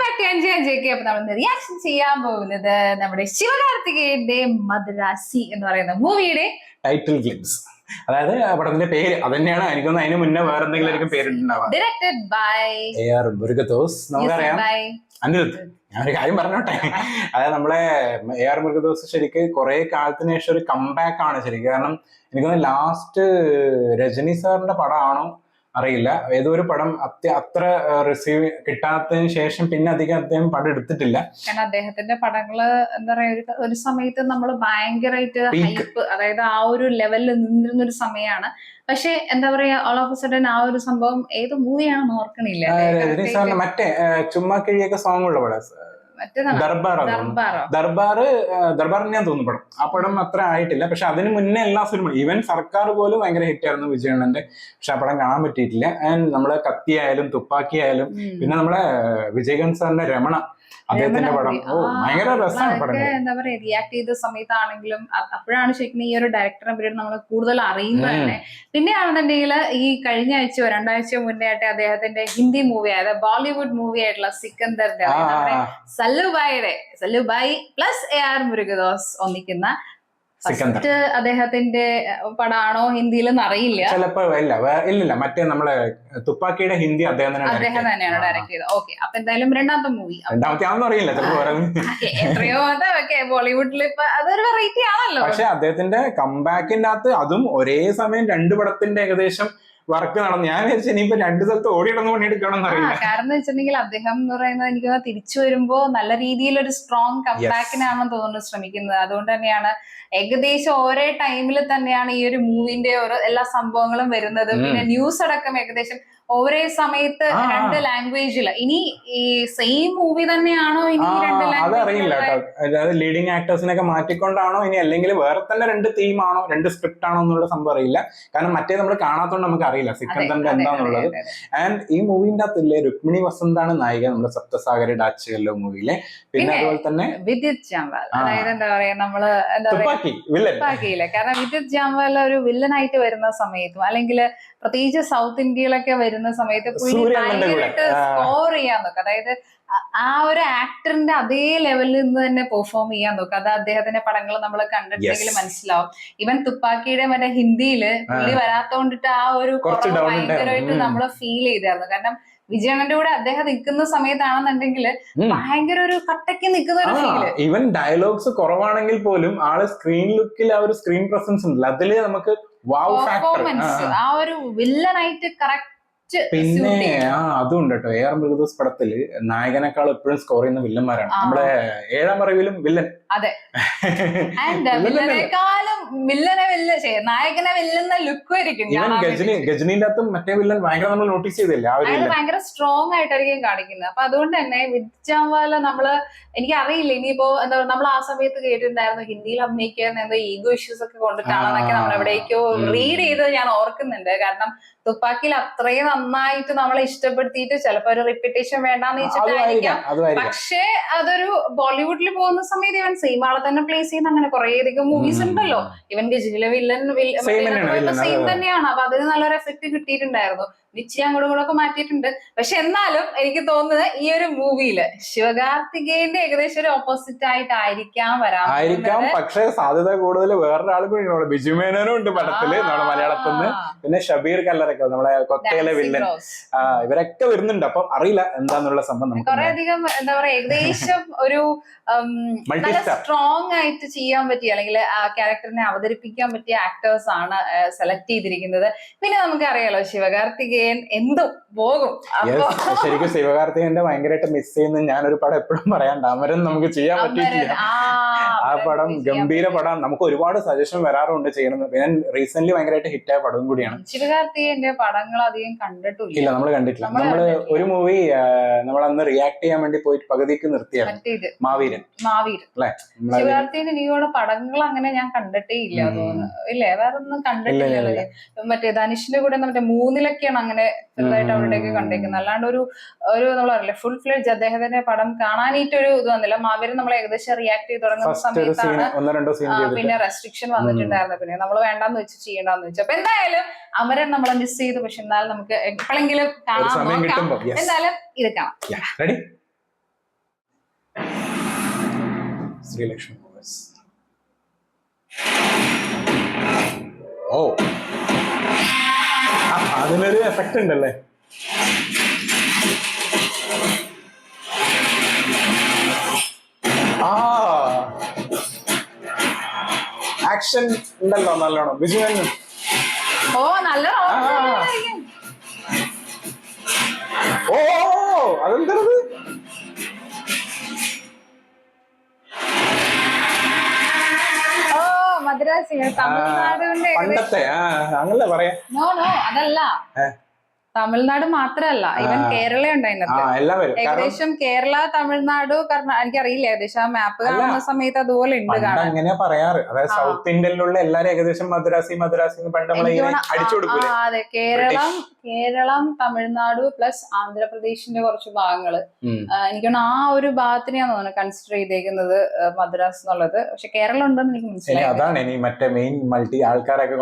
അപ്പൊ നമ്മൾ റിയാക്ഷൻ ചെയ്യാൻ പോകുന്നത് നമ്മുടെ ശിവകാർത്തികേയന്റെ മദ്രാസി എന്ന് പറയുന്ന മൂവിയുടെ ടൈറ്റിൽ ഗ്ലിംസ്. അതായത് പടത്തിന്റെ പേര് അത് തന്നെയാണ്. എനിക്കൊന്ന് അതിന് മുന്നേ വേറെ എന്തെങ്കിലും പേരുണ്ടാവാം. Directed by AR Murugadoss. നമുക്കറിയാം അനിരുദ്ധ്. ഞാനൊരു കാര്യം പറഞ്ഞോട്ടെ, അതായത് നമ്മളെ AR മുരുകദോസ് ശരിക്ക് കുറെ കാലത്തിന് ശേഷം ഒരു കംബാക്ക് ആണ് ശരിക്കും. കാരണം എനിക്കൊന്ന് ലാസ്റ്റ് രജനി സാറിന്റെ പടമാണോ അറിയില്ല, ഏതോ ഒരു പടം അത്ര റിസീവ് കിട്ടാത്തതിന് ശേഷം പിന്നെ അധികം അദ്ദേഹം പടം എടുത്തിട്ടില്ല. കാരണം അദ്ദേഹത്തിന്റെ പടങ്ങള് എന്താ പറയാ ഒരു സമയത്ത് നമ്മൾ ഭയങ്കരമായിട്ട് ഹൈപ്പ്, അതായത് ആ ഒരു ലെവലിൽ നിന്നിരുന്ന ഒരു സമയമാണ്. പക്ഷെ എന്താ പറയാ ഓൾ ഓഫ് എ സഡൻ ആ ഒരു സംഭവം ഏത് മൂവിയാണെന്ന് ഓർക്കണില്ല. രജനി സാറിന് മറ്റേ ചുമ്മാ കിഴിയൊക്കെ സോങ് ഉള്ള പടം ദർബാറിന് ഞാൻ തോന്നുന്നു പടം. ആ പടം അത്ര ആയിട്ടില്ല. പക്ഷെ അതിന് മുന്നേ എല്ലാ സിനിമ ഈവൻ സർക്കാർ പോലും ഭയങ്കര ഹിറ്റ് ആയിരുന്നു വിജയണ്ണന്റെ. പക്ഷെ ആ പടം കാണാൻ പറ്റിയിട്ടില്ല. ആൻഡ് നമ്മളെ കത്തിയായാലും തുപ്പാക്കിയായാലും പിന്നെ നമ്മളെ വിജയകാന്ത് സാറിന്റെ രമണ അദ്ദേഹത്തിന്റെ പടം ഭയങ്കര രസമാണ് പടം. എന്താ പറയാ റിയാക്ട് ചെയ്ത സമയത്താണെങ്കിലും അപ്പോഴാണ് ശരിക്കും ഈ ഒരു ഡയറക്ടറെ പീരീഡ് നമ്മൾ കൂടുതൽ അറിയുന്നത് തന്നെ. പിന്നെയാണെന്നുണ്ടെങ്കിൽ ഈ കഴിഞ്ഞ ആഴ്ച 2 ആഴ്ച മുന്നേ ആയിട്ട് അദ്ദേഹത്തിന്റെ ഹിന്ദി മൂവി ആയത് ബോളിവുഡ് മൂവി ആയിട്ടുള്ള സിക്കന്ദറിന്റെ സല്ലുബായി പ്ലസ് AR മുരുകദോസ് ഒന്നിക്കുന്ന ഫസ്റ്റ് അദ്ദേഹത്തിന്റെ പടാണോ ഹിന്ദിയിലെന്ന് അറിയില്ല. ചിലപ്പോ ഇല്ല മറ്റേ നമ്മളെ തുപ്പാക്കിയുടെ ഹിന്ദി അദ്ദേഹം തന്നെയാണ് ഡയറക്ട് ചെയ്തത്. ഓക്കെ, അപ്പൊ എന്തായാലും രണ്ടാമത്തെ മൂവി അറിയില്ല എത്രയോ ബോളിവുഡിൽ ഇപ്പൊ അതൊരു വെറൈറ്റി ആണല്ലോ. പക്ഷെ അദ്ദേഹത്തിന്റെ കംബാക്കിന്റെ അകത്ത് അതും ഒരേ സമയം 2 പടത്തിന്റെ ഏകദേശം വർക്ക് നടന്നു. ഞാൻ വിചാരിച്ചു ഇനിയിപ്പോ 2 സ്ഥലത്ത് ഓടിയിടന്ന് പണിയെടുക്കണം എന്നറിയില്ല. കാരണം വെച്ചിട്ടുണ്ടെങ്കിൽ അദ്ദേഹം എന്ന് പറയുന്നത് എനിക്ക് തിരിച്ചു വരുമ്പോ നല്ല രീതിയിൽ ഒരു സ്ട്രോങ് കംബാക്കിനാണെന്ന് തോന്നുന്നു ശ്രമിക്കുന്നത്. അതുകൊണ്ട് തന്നെയാണ് ഏകദേശം ഒരേ ടൈമിൽ തന്നെയാണ് ഈ ഒരു മൂവിന്റെ ഓരോ എല്ലാ സംഭവങ്ങളും വരുന്നത്. പിന്നെ ന്യൂസ് അടക്കം ഏകദേശം ഒരേ സമയത്ത് 2 ലാംഗ്വേജില്. ഇനി ഈ സെയിം മൂവി തന്നെയാണോ ഇനി 2 അതറിയില്ല കേട്ടോ. അതായത് ലീഡിങ് ആക്ടേഴ്സിനൊക്കെ മാറ്റിക്കൊണ്ടാണോ ഇനി അല്ലെങ്കിൽ വേറെ തന്നെ 2 തീമാണോ 2 സ്ക്രിപ്റ്റ് ആണോ എന്നുള്ള സംഭവം അറിയില്ല. കാരണം മറ്റേ നമ്മൾ കാണാത്തോണ്ട് നമുക്ക് അറിയില്ല സിക്കന്ദറിന്റെ എന്താന്നുള്ളത്. ആൻഡ് ഈ മൂവിന്റെ അകത്തില്ലേ രുക്മിണി വസന്താണ് നായിക, നമ്മുടെ സപ്തസാഗര ഡാച്ചുകല്ലോ മൂവിയിലെ. പിന്നെ അതുപോലെ തന്നെ വിദ്യുത് ജാംവാൽ, അതായത് എന്താ പറയാ നമ്മള് തുപ്പാക്കിയില്ല. കാരണം വിദ്യുത് ജാംവാൽ ഒരു വില്ലനായിട്ട് വരുന്ന സമയത്തും അല്ലെങ്കിൽ പ്രത്യേകിച്ച് സൗത്ത് ഇന്ത്യയിലൊക്കെ വരുന്ന സമയത്ത് ഭയങ്കരമായിട്ട് സ്കോർ ചെയ്യാൻ നോക്കുക. അതായത് ആ ഒരു ആക്ടറിന്റെ അതേ ലെവലിൽ നിന്ന് തന്നെ പെർഫോം ചെയ്യാൻ നോക്കുക. അത് അദ്ദേഹത്തിന്റെ പടങ്ങൾ നമ്മൾ കണ്ടിട്ടുണ്ടെങ്കിൽ മനസ്സിലാവും. ഇവൻ തുപ്പാക്കിയുടെ മറ്റേ ഹിന്ദിയില് പുള്ളി വരാത്തോണ്ടിട്ട് ആ ഒരു ഭയങ്കരമായിട്ട് നമ്മൾ ഫീൽ ചെയ്തായിരുന്നു. കാരണം വിജയണ്ണന്റെ കൂടെ അദ്ദേഹം നിൽക്കുന്ന സമയത്താണെന്നുണ്ടെങ്കിൽ ഭയങ്കര ഒരു കട്ടയ്ക്ക് നിൽക്കുന്ന ഒരു ഫീല്. ഈവൻ ഡയലോഗ്സ് കുറവാണെങ്കിൽ പോലും ആള് സ്ക്രീൻ ലുക്കിൽ ആ ഒരു സ്ക്രീൻ പ്രസൻസ് ഉണ്ടല്ലോ, അതില് നമുക്ക് പെർഫോമൻസ് ആ ഒരു വില്ലനായിട്ട് കറക്റ്റ്. പിന്നെ അതും ഉണ്ട് കേട്ടോ. AR മുരുകദോസ് പടത്തില് നായകനേക്കാൾ എപ്പോഴും സ്കോർ ചെയ്യുന്ന വില്ലന്മാരാണ്. നമ്മുടെ 7ാം അറിവിലും വില്ലൻ. അതെ, വില്ലനേക്കാളും നായകനെ വെല്ലുന്ന ലുക്കും ആയിരിക്കും. ഗജനിന്റെ അകത്തും മറ്റേ വില്ലൻ ഭയങ്കര നമ്മൾ നോട്ടീസ് ചെയ്തില്ല, ഭയങ്കര സ്ട്രോങ് ആയിട്ടായിരിക്കും കാണിക്കുന്നത്. അപ്പൊ അതുകൊണ്ട് തന്നെ വിദ്യുത് ജാംവാൽ നമ്മള് എനിക്കറിയില്ല ഇനിയിപ്പോ എന്താ നമ്മൾ ആ സമയത്ത് കേട്ടിട്ടുണ്ടായിരുന്നു ഹിന്ദിയിൽ അഭിനയിക്കുന്ന എന്തോ ഈഗോ ഇഷ്യൂസ് ഒക്കെ കൊണ്ടിട്ടാണെന്നൊക്കെ നമ്മൾ എവിടേക്കോ റീഡ് ചെയ്തത് ഞാൻ ഓർക്കുന്നുണ്ട്. കാരണം തുപ്പാക്കിയിൽ അത്രയും നന്നായിട്ട് നമ്മളെ ഇഷ്ടപ്പെടുത്തിയിട്ട് ചിലപ്പോ ഒരു റിപ്പീറ്റേഷൻ വേണ്ടാന്ന് വെച്ചിട്ടായിരിക്കാം. പക്ഷെ അതൊരു ബോളിവുഡിൽ പോകുന്ന സമയത്ത് ഇവൻ സെയിം ആളെ തന്നെ പ്ലേസ് ചെയ്യുന്ന അങ്ങനെ കുറെ അധികം മൂവീസ് ഉണ്ടല്ലോ. ഇവൻ ഗജനിലെ വില്ലൻ സെയിം തന്നെയാണ്. അപ്പൊ അതിന് നല്ലൊരു എഫക്ട് കിട്ടിയിട്ടുണ്ടായിരുന്നു. നിശ്ചയം അങ്ങോട്ടും കൂടെ ഒക്കെ മാറ്റിയിട്ടുണ്ട്. പക്ഷെ എന്നാലും എനിക്ക് തോന്നുന്നത് ഈ ഒരു മൂവിയില് ശിവകാർത്തികേയന്റെ ഏകദേശം ഒരു ഓപ്പോസിറ്റ് ആയിട്ടായിരിക്കാം വരാം. പക്ഷെ സാധ്യത കൂടുതൽ വേറൊരാൾ കൂടി ബിജു മേനോനും ഉണ്ട് പടത്തില്, നമ്മുടെ മലയാളത്തിൽ നിന്ന്. പിന്നെ ഷബീർ കല്ലറൊക്കെ നമ്മളെ കൊക്കയിലെ വില്ലൻ, ഇവരൊക്കെ വരുന്നുണ്ട്. അപ്പൊ അറിയില്ല എന്താന്നുള്ള സംഭവം. കുറെ അധികം എന്താ പറയാ ഏകദേശം ഒരു നല്ല സ്ട്രോങ് ആയിട്ട് ചെയ്യാൻ പറ്റിയ അല്ലെങ്കിൽ ആ ക്യാരക്ടറിനെ അവതരിപ്പിക്കാൻ പറ്റിയ ആക്ടേഴ്സ് ആണ് സെലക്ട് ചെയ്തിരിക്കുന്നത്. പിന്നെ നമുക്കറിയാലോ ശിവകാർത്തികേയൻ എന്തും പോകും. ശരിക്കും ശിവകാർത്തികേയന്റെ ഭയങ്കരമായിട്ട് മിസ് ചെയ്യുന്ന ഞാനൊരു പടം എപ്പോഴും പറയാണ്ട്, അമരൻ നമുക്ക് ചെയ്യാൻ പറ്റിയിട്ടില്ല. ആ പടം ഗംഭീര പടം, നമുക്ക് ഒരുപാട് സജഷൻ വരാറുണ്ട് ചെയ്യണമെന്ന്. പിന്നെ റീസെന്റ് ഭയങ്കരമായിട്ട് ഹിറ്റായ പടം കൂടിയാണ്. ശിവകാർത്തികേയന്റെ പടങ്ങൾ അധികം കണ്ടിട്ടില്ല. ഇല്ല, നമ്മൾ കണ്ടിട്ടില്ല. നമ്മള് ഒരു മൂവി നമ്മളന്ന് റിയാക്ട് ചെയ്യാൻ വേണ്ടി പോയിട്ട് പകുതിക്ക് നിർത്തിയാണ്, മാവീരൻ അല്ലെ. ശിവകാർത്തികേയൻ എനിക്കോട് പടങ്ങൾ അങ്ങനെ ഞാൻ കണ്ടിട്ടേ ഇല്ല തോന്നുന്നു. ഇല്ലേ, വേറെ ഒന്നും കണ്ടിട്ടില്ല. മറ്റേ ധനുഷിന്റെ കൂടെ മറ്റേ 3-ലൊക്കെയാണ് അങ്ങനെ ചെറുതായിട്ട് അവിടേക്ക് കണ്ടേക്കുന്നത്. അല്ലാണ്ട് ഒരു നമ്മൾ അറിയില്ല ഫുൾ ഫ്ലെഡ്ജ് അദ്ദേഹത്തിന്റെ പടം കാണാനായിട്ടൊരു ഇത് വന്നില്ല. മാവീരൻ നമ്മൾ ഏകദേശം റിയാക്ട് ചെയ്ത് തുടങ്ങുന്ന സമയത്താണ് പിന്നെ റെസ്ട്രിക്ഷൻ വന്നിട്ടുണ്ടായിരുന്നത്. പിന്നെ നമ്മൾ വേണ്ടാന്ന് വെച്ച് ചെയ്യണ്ടെന്ന് വെച്ചു. അപ്പൊ എന്തായാലും അമരൻ നമ്മളെ മിസ് ചെയ്തു. പക്ഷെ എന്നാലും നമുക്ക് എപ്പോഴെങ്കിലും കാണാൻ നോക്കാം. എന്തായാലും ഇത് കാണാം. ശ്രീലക്ഷ്മി മൂവീസ്. ഓ, അതിനൊരു എഫക്റ്റ് ഉണ്ടല്ലേ. ആക്ഷൻ ഉണ്ടല്ലോ നല്ലോണം. ബിജുമേനു ഓ നല്ല ഓ അതെന്തത്? മദ്രാസി തമിഴ്നാടിന്റെ പണ്ടത്തെ അങ്ങനല്ലേ പറയാ. നോ അതല്ല, തമിഴ്നാട് മാത്രല്ല, ഇവൻ കേരള ഉണ്ട് അതിനകത്ത്. ഏകദേശം കേരള, തമിഴ്നാട്, എനിക്കറിയില്ല ഏകദേശം ആ മാപ്പ് കാണുന്ന സമയത്ത് അതുപോലെ ഉണ്ട്. അങ്ങനെ പറയാറ്, അതായത് സൗത്ത് ഇന്ത്യയിലുള്ള എല്ലാരും ഏകദേശം മദ്രാസി പണ്ട് അടിച്ചു കൊടുക്കും. അതെ, കേരളം തമിഴ്നാട് പ്ലസ് ആന്ധ്രാപ്രദേശിന്റെ കുറച്ച് ഭാഗങ്ങള് എനിക്കാണ് ആ ഒരു ഭാഗത്തിനെയാണ് തോന്നുന്നത് കൺസിഡർ ചെയ്തേക്കുന്നത് മദ്രാസ് എന്നുള്ളത്. പക്ഷെ കേരളം ഉണ്ടെന്ന് എനിക്ക് മനസ്സിലായി. അതാണ് ഇനി മറ്റേ മെയിൻ മൾട്ടി ആൾക്കാരൊക്കെ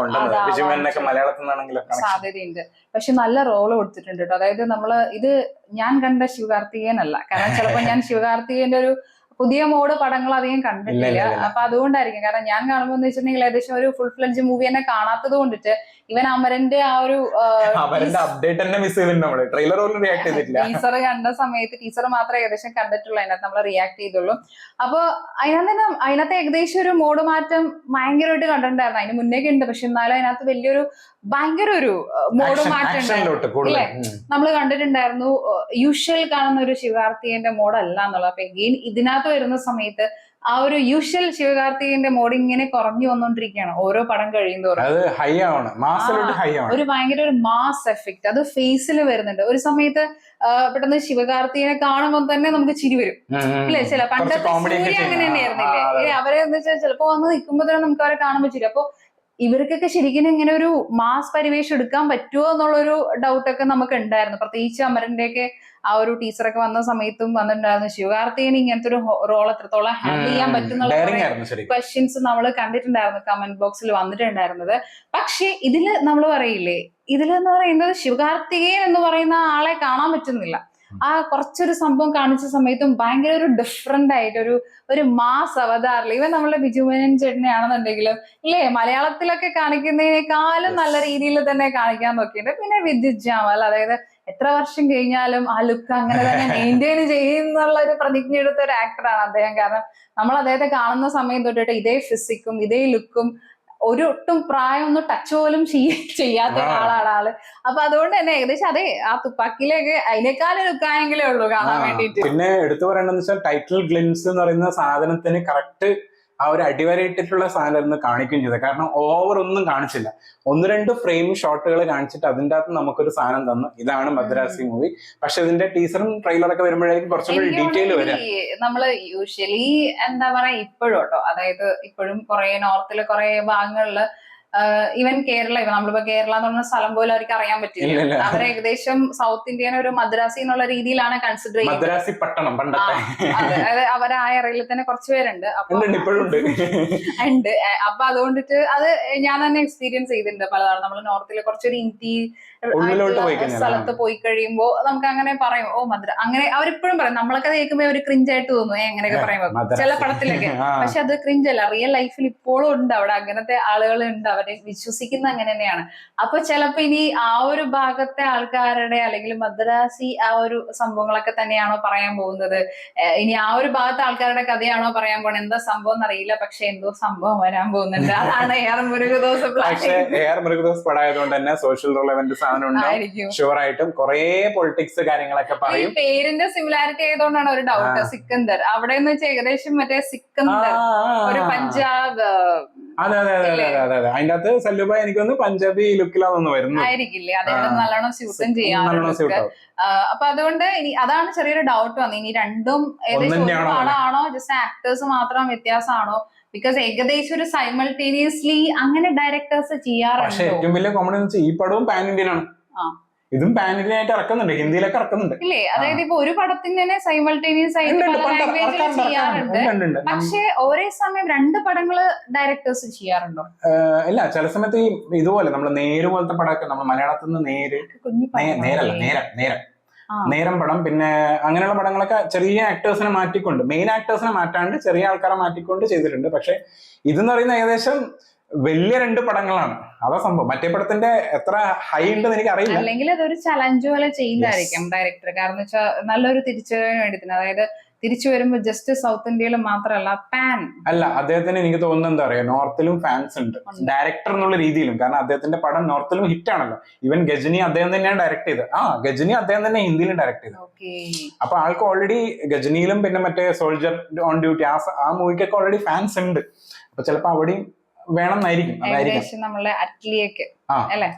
സാധ്യതയുണ്ട്. പക്ഷെ നല്ല റോള് കൊടുത്തിട്ടുണ്ട് കേട്ടോ. അതായത് നമ്മള് ഇത് ഞാൻ കണ്ട ശിവകാർത്തികേയനല്ല, കാരണം ചിലപ്പോ ഞാൻ ശിവകാർത്തികേയന്റെ ഒരു പുതിയ മോഡ് പടങ്ങൾ അധികം കണ്ടിട്ടില്ല. അപ്പൊ അതുകൊണ്ടായിരിക്കും. കാരണം ഞാൻ കാണുമ്പോൾ എന്ന് വെച്ചിട്ടുണ്ടെങ്കിൽ ഏകദേശം ഒരു ഫുൾ ഫ്ലെഡ്ജ് മൂവി തന്നെ കാണാത്തത് കൊണ്ടിട്ട് ഇവൻ അമരന്റെ ആ ഒരു ടീച്ചർ കണ്ട സമയത്ത് ടീച്ചർ മാത്രമേ ഏകദേശം കണ്ടിട്ടുള്ളൂ, അതിനകത്ത് നമ്മൾ റിയാക്ട് ചെയ്തുള്ളൂ. അപ്പൊ അതിനകത്ത് ഏകദേശം ഒരു മോഡ് മാറ്റം ഭയങ്കരമായിട്ട് കണ്ടിട്ടുണ്ടായിരുന്നു. അതിന് മുന്നേക്ക് ഉണ്ട്, പക്ഷെ എന്നാലും അതിനകത്ത് വലിയൊരു ഭയങ്കര ഒരു മോഡ് മാറ്റം അല്ലേ നമ്മൾ കണ്ടിട്ടുണ്ടായിരുന്നു. യൂഷ്വൽ കാണുന്ന ഒരു ശിവകാർത്തികേയന്റെ മോഡല്ല എന്നുള്ളത്. അപ്പൊ എഗെയിൻ ഇതിനകത്ത് വരുന്ന സമയത്ത് ആ ഒരു യൂഷ്വൽ ശിവകാർത്തികേയന്റെ മോഡ് ഇങ്ങനെ കുറഞ്ഞു വന്നോണ്ടിരിക്കുകയാണ് ഓരോ പടം കഴിയുന്നതോറും. ഒരു ഭയങ്കര ഒരു മാസ് എഫക്ട് അത് ഫേസിൽ വരുന്നുണ്ട്. ഒരു സമയത്ത് പെട്ടെന്ന് ശിവകാർത്തികേയനെ കാണുമ്പോൾ തന്നെ നമുക്ക് ചിരി വരും അല്ലെ. ചില പണ്ടത്തെ സൂര്യ അങ്ങനെ തന്നെയായിരുന്നില്ലേ, അവരെ എന്ന് വെച്ചാൽ ചിലപ്പോ വന്ന് നിൽക്കുമ്പോ തന്നെ നമുക്ക് അവരെ കാണുമ്പോൾ ചിരി. അപ്പൊ ഇവർക്കൊക്കെ ശരിക്കും ഇങ്ങനെ ഒരു മാസ് പരിവേഷം എടുക്കാൻ പറ്റുമോ എന്നുള്ളൊരു ഡൗട്ടൊക്കെ നമുക്ക് ഉണ്ടായിരുന്നു. പ്രത്യേകിച്ച് അമരന്റെയൊക്കെ ആ ഒരു ടീച്ചറൊക്കെ വന്ന സമയത്തും വന്നിട്ടുണ്ടായിരുന്നു. ശിവകാർത്തികേയന് ഇങ്ങനത്തെ ഒരു റോൾ എത്രത്തോളം ഹാൻഡിൽ ചെയ്യാൻ പറ്റുന്ന ക്വസ്റ്റ്യൻസ് നമ്മൾ കണ്ടിട്ടുണ്ടായിരുന്നു, കമന്റ് ബോക്സിൽ വന്നിട്ടുണ്ടായിരുന്നത്. പക്ഷെ ഇതില് നമ്മൾ പറയില്ലേ, ഇതിലെന്ന് പറയുന്നത് ശിവകാർത്തികേയൻ എന്ന് പറയുന്ന ആളെ കാണാൻ പറ്റുന്നില്ല. ആ കുറച്ചൊരു സംഭവം കാണിച്ച സമയത്തും ഭയങ്കര ഒരു ഡിഫറെന്റ് ആയിട്ട് ഒരു മാസ് അവതാറില്ല. ഇവൻ നമ്മളെ ബിജുമേനൻ ചേട്ടനെയാണെന്നുണ്ടെങ്കിലും ഇല്ലേ മലയാളത്തിലൊക്കെ കാണിക്കുന്നതിനേക്കാളും നല്ല രീതിയിൽ തന്നെ കാണിക്കാൻ നോക്കിയിട്ടുണ്ട്. പിന്നെ വിദ്യുത് ജാമൽ, അതായത് എത്ര വർഷം കഴിഞ്ഞാലും ആ ലുക്ക് അങ്ങനെ തന്നെ മെയിൻറ്റെയിൻ ചെയ്യുന്നുള്ള ഒരു പ്രതിജ്ഞ എടുത്ത ഒരു ആക്ടറാണ് അദ്ദേഹം. കാരണം നമ്മൾ അദ്ദേഹത്തെ കാണുന്ന സമയം തൊട്ടിട്ട് ഇതേ ഫിസിക്കും ഇതേ ലുക്കും ഒട്ടും പ്രായം ഒന്നും ടച്ച് പോലും ചെയ്യാത്ത ഒരാളാണ് ആള്. അപ്പൊ അതുകൊണ്ട് തന്നെ ഏകദേശം അതെ ആ തുപ്പാക്കിയിലേക്ക് അതിനേക്കാളും ലുക്കായെങ്കിലേ ഉള്ളൂ കാണാൻ വേണ്ടിട്ട്. പിന്നെ എടുത്തു പറയണെന്ന് വെച്ചാൽ ടൈറ്റിൽ ഗ്ലിംസ് എന്ന് പറയുന്ന സാധനത്തിന് കറക്റ്റ് ആ ഒരു അടിവരയിട്ടിട്ടുള്ള സാധനം കാണിക്കുകയും ചെയ്തത്. കാരണം ഓവർ ഒന്നും കാണിച്ചില്ല, 1-2 ഫ്രെയിം ഷോട്ടുകൾ കാണിച്ചിട്ട് അതിൻ്റെ അകത്ത് നമുക്കൊരു സാധനം തന്നു, ഇതാണ് മദ്രാസി മൂവി. പക്ഷെ ഇതിന്റെ ടീസറും ട്രെയിലറൊക്കെ വരുമ്പോഴേക്കും കുറച്ചുകൂടി ഡീറ്റെയിൽ വരും. നമ്മള് യൂഷ്വലി എന്താ പറയാ ഇപ്പോഴും കേട്ടോ, അതായത് ഇപ്പോഴും കുറെ നോർത്തിലെ കുറെ ഭാഗങ്ങളില് ഈവൻ കേരള, നമ്മളിപ്പോ കേരള എന്ന് പറഞ്ഞ സ്ഥലം പോലും അവർക്ക് അറിയാൻ പറ്റില്ല. അവർ ഏകദേശം സൗത്ത് ഇന്ത്യൻ ഒരു മദ്രാസി എന്നുള്ള രീതിയിലാണ് കൺസിഡർ ചെയ്യുന്നത്. മദ്രാസി പട്ടണം പണ്ടത്തെ, അതായത് അവർ ആ ഏറിയയിൽ തന്നെ കുറച്ച് പേരുണ്ട് ഉണ്ട്. അപ്പൊ അതുകൊണ്ടിട്ട് അത് ഞാൻ തന്നെ എക്സ്പീരിയൻസ് ചെയ്തിട്ടുണ്ട് പലതാണ്. നമ്മൾ നോർത്തിലെ കുറച്ചൊരു സ്ഥലത്ത് പോയി കഴിയുമ്പോ നമുക്ക് അങ്ങനെ പറയും ഓ അങ്ങനെ അവരിപ്പോഴും പറയും. നമ്മളൊക്കെ കേൾക്കുമ്പോ ഒരു ക്രിഞ്ചായിട്ട് തോന്നും എങ്ങനെയൊക്കെ പറയുമ്പോ ചില പടത്തിലൊക്കെ. പക്ഷെ അത് ക്രിഞ്ചല്ല, റിയൽ ലൈഫിൽ ഇപ്പോഴും ഉണ്ട് അവിടെ അങ്ങനത്തെ ആളുകൾ ഉണ്ട്, അവരെ വിശ്വസിക്കുന്ന അങ്ങനെ തന്നെയാണ്. അപ്പൊ ചിലപ്പോ ഇനി ആ ഒരു ഭാഗത്തെ ആൾക്കാരുടെ അല്ലെങ്കിൽ മദ്രാസി ആ ഒരു സംഭവങ്ങളൊക്കെ തന്നെയാണോ പറയാൻ പോകുന്നത്, ഇനി ആ ഒരു ഭാഗത്തെ ആൾക്കാരുടെ കഥയാണോ പറയാൻ പോകുന്നത്, എന്താ സംഭവം എന്നറിയില്ല. പക്ഷെ എന്തോ സംഭവം വരാൻ പോകുന്നുണ്ട്. അതാണ് AR മുരുകദോസ് പടായതുകൊണ്ട് തന്നെ സോഷ്യൽ റിലവന്റ് ഷുവർ ആയിട്ടും കുറെ പൊളിറ്റിക്സ് കാര്യങ്ങളൊക്കെ പറയും. പേരിന്റെ സിമിലാരിറ്റി ആയതുകൊണ്ടാണ് ഒരു ഡൗട്ട്. സിക്കന്ദർ അവിടെ എന്ന് വെച്ചാൽ ഏകദേശം മറ്റേ സിക്കന്ദർ ഒരു പഞ്ചാബ്. അതെ അതെ അതെ അതെ അതെ അതിന്റെ അകത്ത് സല്ലുബായ് എനിക്കൊന്ന് പഞ്ചാബി ലുക്കിലാണെന്ന് വരുന്നു ആയിരിക്കില്ലേ, അദ്ദേഹം നല്ലോണം സ്യൂട്ടും ചെയ്യാറുണ്ട്. അപ്പൊ അതുകൊണ്ട് ഇനി അതാണ് ചെറിയൊരു ഡൗട്ട് വന്നത്. ഇനി രണ്ടും ഏകദേശം ആളാണോ ജസ്റ്റ് ആക്ടേഴ്സ് മാത്രം വ്യത്യാസമാണോ? ബിക്കോസ് ഏകദേശം ഒരു സൈമൾട്ടേനിയസ്ലി അങ്ങനെ ഡയറക്ടേഴ്സ് ചെയ്യാറുണ്ട്. പക്ഷെ ഏറ്റവും വലിയ കോമഡി എന്ന് വെച്ചാൽ ഈ പടവും പാൻ ഇന്ത്യൻ ആണ്, ഇതും പാൻ ഇന്ത്യൻ ആയിട്ട് ഇറക്കുന്നുണ്ട്, ഹിന്ദിയിലൊക്കെ ഇറക്കുന്നുണ്ട് ഇല്ലേ. അതായത് ഇപ്പൊ ഒരു പടത്തിന് തന്നെ സൈമൾട്ടേനിയസ് ആയിട്ട് പല ലാംഗ്വേജിൽ ചെയ്യാറുണ്ട്. പക്ഷെ ഒരേ സമയം 2 പടങ്ങള് ഡയറക്ടേഴ്സ് ചെയ്യാറുണ്ടോ? ഇല്ല, ചില സമയത്ത് ഈ ഇതുപോലെ നമ്മള് നേര് പോലത്തെ പടമൊക്കെ നമ്മൾ മലയാളത്തിൽ നിന്ന് നേരല്ല നേരം നേരം പടം, പിന്നെ അങ്ങനെയുള്ള പടങ്ങളൊക്കെ ചെറിയ ആക്ടേഴ്സിനെ മാറ്റിക്കൊണ്ട്, മെയിൻ ആക്ടേഴ്സിനെ മാറ്റാണ്ട് ചെറിയ ആൾക്കാരെ മാറ്റിക്കൊണ്ട് ചെയ്തിട്ടുണ്ട്. പക്ഷെ ഇതെന്ന് പറയുന്ന ഏകദേശം വലിയ 2 പടങ്ങളാണ്. അതാ സംഭവം. മറ്റേ പടത്തിന്റെ എത്ര ഹൈ ഉണ്ടെന്ന് എനിക്ക് അറിയില്ല. അല്ലെങ്കിൽ അതൊരു ചലഞ്ച് പോലെ ചെയ്യുന്നതായിരിക്കും ഡയറക്ടർ. കാരണം വെച്ചാൽ നല്ലൊരു തിരിച്ചുവരവിന് വേണ്ടി തന്നെ, അതായത് തിരിച്ചു വരുമ്പോൾ ജസ്റ്റ് സൗത്ത് ഇന്ത്യയിൽ മാത്രമല്ല പാൻ അല്ല, അദ്ദേഹത്തിന് എനിക്ക് തോന്നുന്നത് എന്താ പറയാ, നോർത്തിലും ഫാൻസ് ഉണ്ട് ഡയറക്ടർ എന്നുള്ള രീതിയിലും. കാരണം അദ്ദേഹത്തിന്റെ പടം നോർത്തിലും ഹിറ്റ് ആണല്ലോ. ഈവൻ ഗജനി അദ്ദേഹം തന്നെയാണ് ഡയറക്ട് ചെയ്തത്. ഗജനി അദ്ദേഹം തന്നെ ഹിന്ദിയിലും ഡയറക്ട് ചെയ്തത്. അപ്പൊ ആൾക്ക് ഓൾറെഡി ഗജനിയിലും പിന്നെ മറ്റേ സോൾജർ ഓൺ ഡ്യൂട്ടി ആ മൂവിക്കൊക്കെ ഓൾറെഡി ഫാൻസ് ഉണ്ട്. അപ്പൊ ചിലപ്പോ അവിടെയും വേണമെന്നായിരിക്കും. അതായിരിക്കും നമ്മളെ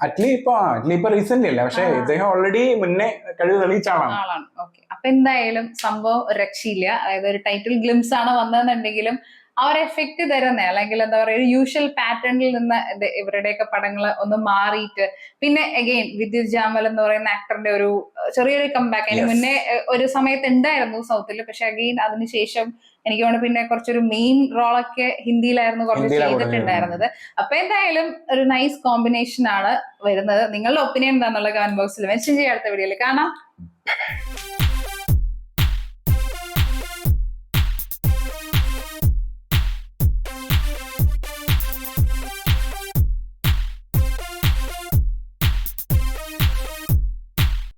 അറ്റ്ലി ഇപ്പൊ റീസെന്റ് അല്ല, പക്ഷെ ഇദ്ദേഹം ഓൾറെഡി മുന്നേ കഴിവ് തെളിയിച്ച ആളാണ്. അപ്പൊ എന്തായാലും സംഭവം ഒരു രക്ഷയില്ല. അതായത് ഒരു ടൈറ്റിൽ ഗ്ലിംസ് ആണ് വന്നതെന്നുണ്ടെങ്കിലും ആ ഒരു എഫക്ട് തരുന്നേ, അല്ലെങ്കിൽ എന്താ പറയുക, ഒരു യൂഷ്വൽ പാറ്റേണിൽ നിന്ന് ഇവരുടെയൊക്കെ പടങ്ങൾ ഒന്ന് മാറിയിട്ട്, പിന്നെ അഗെയിൻ വിദ്യുത് ജാമൽ എന്ന് പറയുന്ന ആക്ടറിന്റെ ഒരു ചെറിയൊരു കംബാക്ക് അതിന് മുന്നേ ഒരു സമയത്ത് ഉണ്ടായിരുന്നു സൗത്തിൽ. പക്ഷെ അഗെയിൻ അതിനുശേഷം എനിക്ക് തോന്നുന്നു പിന്നെ കുറച്ചൊരു മെയിൻ റോളൊക്കെ ഹിന്ദിയിലായിരുന്നു കുറച്ച് ചെയ്തിട്ടുണ്ടായിരുന്നത്. അപ്പൊ എന്തായാലും ഒരു നൈസ് കോമ്പിനേഷൻ ആണ് വരുന്നത്. നിങ്ങളുടെ ഒപ്പീനിയൻ എന്താണെന്നുള്ള കമന്റ് ബോക്സിൽ മെൻഷൻ ചെയ്യാം. അടുത്ത വീഡിയോയിൽ കാണാം.